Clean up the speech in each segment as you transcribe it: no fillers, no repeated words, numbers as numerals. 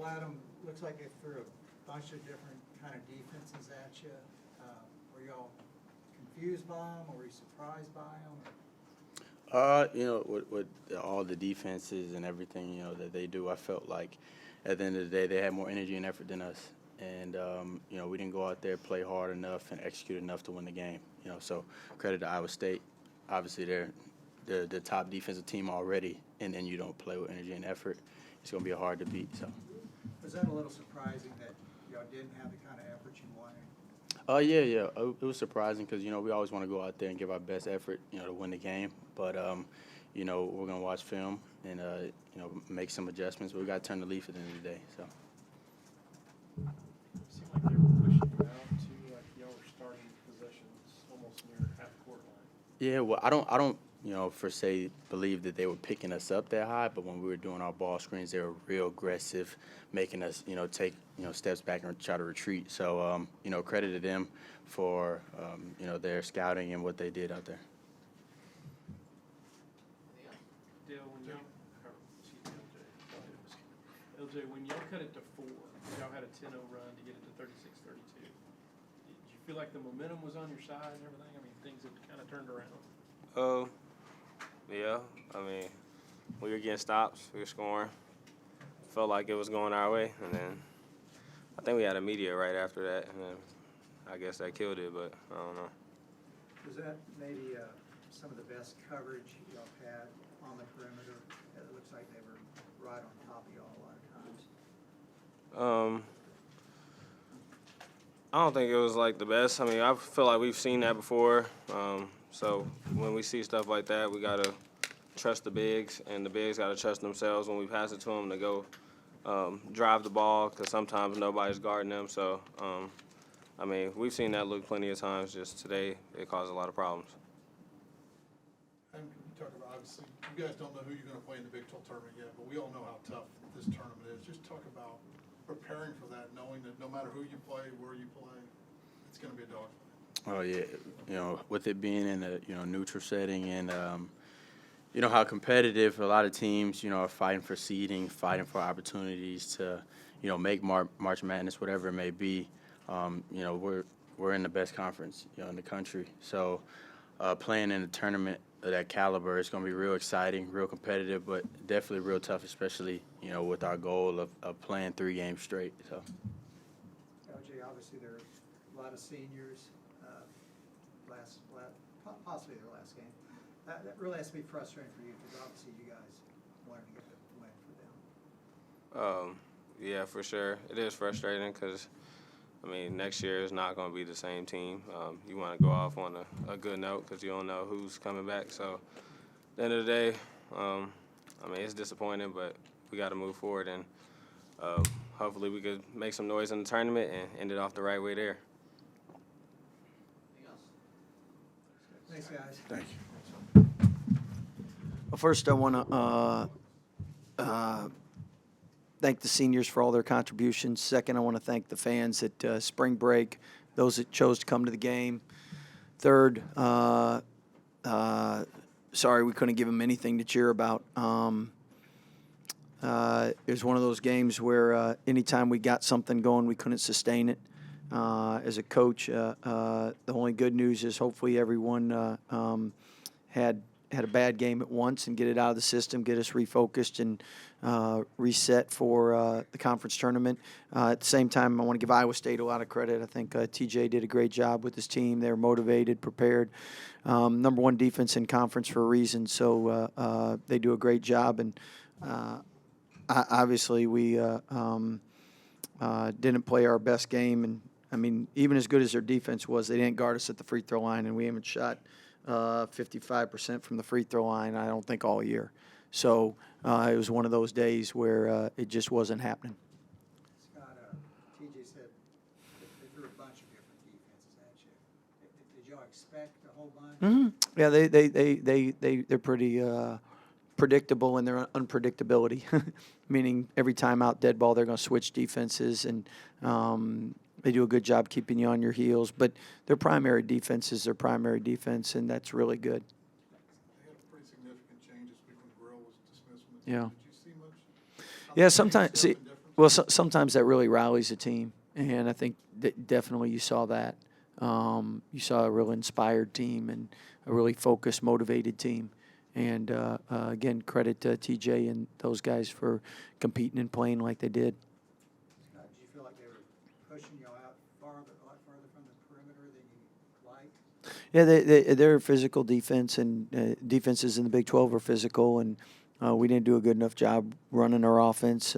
couple at them. Looks like they threw a bunch of different kind of defenses at you. Were y'all confused by them, or were you surprised by them? You know, with all the defenses and everything, you know, that they do, I felt like at the end of the day they had more energy and effort than us. And, you know, we didn't go out there, play hard enough, and execute enough to win the game. You know, so credit to Iowa State. Obviously, they're the top defensive team already, and then you don't play with energy and effort. It's going to be hard to beat. So. Was that a little surprising that y'all didn't have the kind of effort you wanted? Yeah. It was surprising because, you know, we always want to go out there and give our best effort, you know, to win the game. But, you know, we're going to watch film and, you know, make some adjustments. But we got to turn the leaf at the end of the day. So. It seemed like they were pushing you out to like y'all were starting possessions almost near half court line. Yeah, well, I don't, you know, per se believe that they were picking us up that high, but when we were doing our ball screens, they were real aggressive, making us, you know, take, you know, steps back and try to retreat. So, you know, credit to them for, you know, their scouting and what they did out there. Dale, LJ, when y'all cut it to 4, y'all had a 10-0 run to get it to 36-32. Did you feel like the momentum was on your side and everything? I mean, things had kind of turned around. Yeah. I mean, we were getting stops, we were scoring. Felt like it was going our way, and then I think we had a media right after that, and then I guess that killed it, but I don't know. Was that maybe some of the best coverage y'all had on the perimeter? It looks like they were right on top of y'all a lot of times. I don't think it was like the best. I mean, I feel like we've seen that before. So when we see stuff like that, we gotta trust the bigs, and the bigs gotta trust themselves when we pass it to them to go drive the ball, because sometimes nobody's guarding them. So, I mean, we've seen that look plenty of times. Just today, it caused a lot of problems. And you talk about, obviously, you guys don't know who you're going to play in the Big 12 tournament yet, but we all know how tough this tournament is. Just talk about preparing for that, knowing that no matter who you play, where you play, it's going to be a dogfight. Oh, yeah. You know, with it being in a, you know, neutral setting and, you know, how competitive a lot of teams, you know, are fighting for seeding, fighting for opportunities to, you know, make March Madness, whatever it may be. You know, we're in the best conference, you know, in the country. So playing in a tournament of that caliber, it's going to be real exciting, real competitive, but definitely real tough, especially, you know, with our goal of playing 3 games straight. So. LJ, obviously there are a lot of seniors, possibly their last game. That really has to be frustrating for you, because obviously you guys wanted to get the win for them. Yeah, for sure. It is frustrating because, I mean, next year is not going to be the same team. You want to go off on a good note because you don't know who's coming back. So at the end of the day, I mean, it's disappointing, but we got to move forward, and hopefully we could make some noise in the tournament and end it off the right way there. Thanks, guys. Thank you. Well, first, I want to thank the seniors for all their contributions. Second, I want to thank the fans at spring break, those that chose to come to the game. Third, sorry we couldn't give them anything to cheer about. It was one of those games where anytime we got something going, we couldn't sustain it. As a coach, the only good news is hopefully everyone had a bad game at once and get it out of the system, get us refocused and reset for the conference tournament. At the same time, I want to give Iowa State a lot of credit. I think TJ did a great job with his team. They were motivated, prepared. Number 1 defense in conference for a reason, so they do a great job. And obviously we didn't play our best game, and I mean, even as good as their defense was, they didn't guard us at the free throw line, and we haven't shot 55% from the free throw line, I don't think, all year. So it was one of those days where it just wasn't happening. Scott, TJ said they threw a bunch of different defenses at you. Did y'all expect a whole bunch? Mm-hmm. Yeah, they're pretty predictable in their unpredictability, meaning every time out dead ball they're going to switch defenses, and they do a good job keeping you on your heels. But their primary defense is their primary defense, and that's really good. They had pretty significant changes when Grill was dismissed from the team. Yeah. Did you see much? Yeah, sometimes. See, Well, sometimes that really rallies a team, and I think that definitely you saw that. You saw a real inspired team and a really focused, motivated team. And again, credit to TJ and those guys for competing and playing like they did. Scott, did you feel like they were pushing you out a lot farther from the perimeter than you liked? Yeah, they're a physical defense, and defenses in the Big 12 are physical, and we didn't do a good enough job running our offense,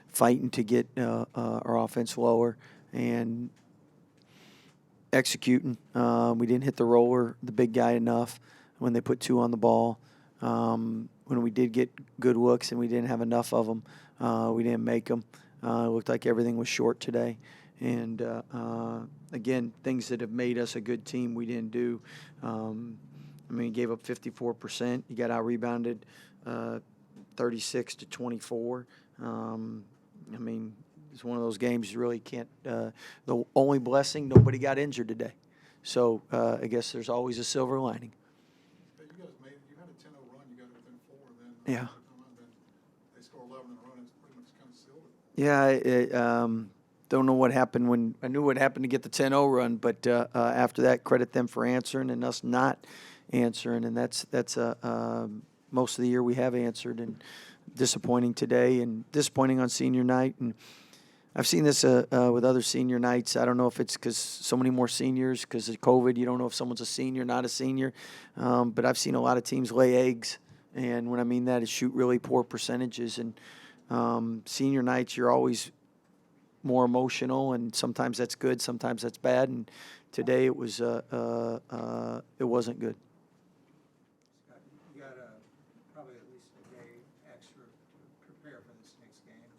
fighting to get our offense lower, and executing. We didn't hit the roller, the big guy, enough when they put 2 on the ball. When we did get good looks and we didn't have enough of them, we didn't make them. It looked like everything was short today. And, again, things that have made us a good team we didn't do. You gave up 54%. You got out-rebounded 36 to 24. It's one of those games you really can't the only blessing, nobody got injured today. So I guess there's always a silver lining. Hey, you had a 10-0 run, you got it within 4, then Yeah. then they score 11 in a row, and it's pretty much kind of sealed it. Yeah, don't know what happened when I knew what happened to get the 10-0 run, but after that, credit them for answering and us not answering, and that's most of the year we have answered, and disappointing today and disappointing on senior night. And I've seen this with other senior nights. I don't know if it's because so many more seniors because of COVID. You don't know if someone's a senior, not a senior. But I've seen a lot of teams lay eggs, and when I mean that is shoot really poor percentages. And senior nights, you're always more emotional, and sometimes that's good, sometimes that's bad. And today it was it wasn't good. Scott, you got probably at least a day extra to prepare for this next game.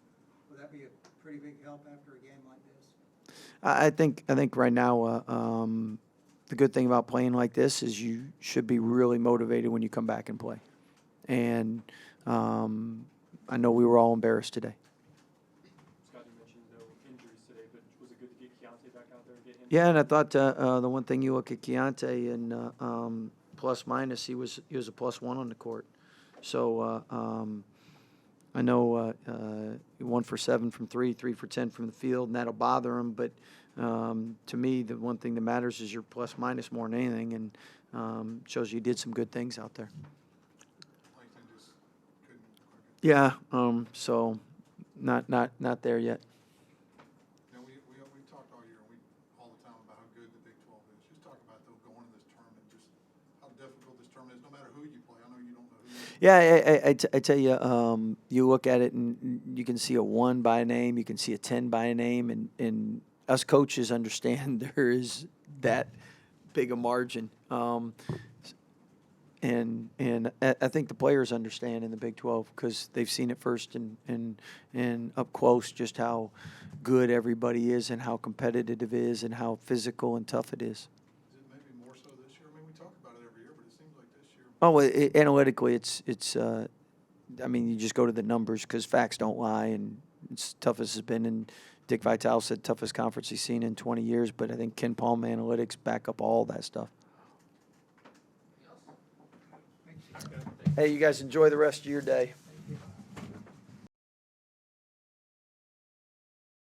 Would that be a pretty big help after a game like this? I think right now the good thing about playing like this is you should be really motivated when you come back and play. And I know we were all embarrassed today. Scott, you mentioned no injuries today, but was it good to get Keontae back out there and get him? Yeah, and I thought the one thing you look at Keontae and plus minus, he was a +1 on the court. So I know 1 for 7 from 3, 3 for 10 from the field, and that'll bother him. But to me, the one thing that matters is your plus minus more than anything, and shows you did some good things out there. Langston just couldn't quite get. Yeah, so not there yet. You know, we talked all year, all the time about how good the Big 12 is. Just talk about, though, going to this tournament, just how difficult this tournament is, no matter who you play. I know you don't know who you play. Yeah, I tell you, you look at it and you can see a 1 by a name, you can see a 10 by a name, and us coaches understand there is that big a margin. And I think the players understand in the Big 12 because they've seen it first and up close just how good everybody is and how competitive it is and how physical and tough it is. Is it maybe more so this year? I mean, we talk about it every year, but it seems like this year. Oh, analytically, it's you just go to the numbers because facts don't lie, and it's tough as it's been. And Dick Vitale said toughest conference he's seen in 20 years, but I think Ken Palm analytics back up all that stuff. Hey, you guys enjoy the rest of your day.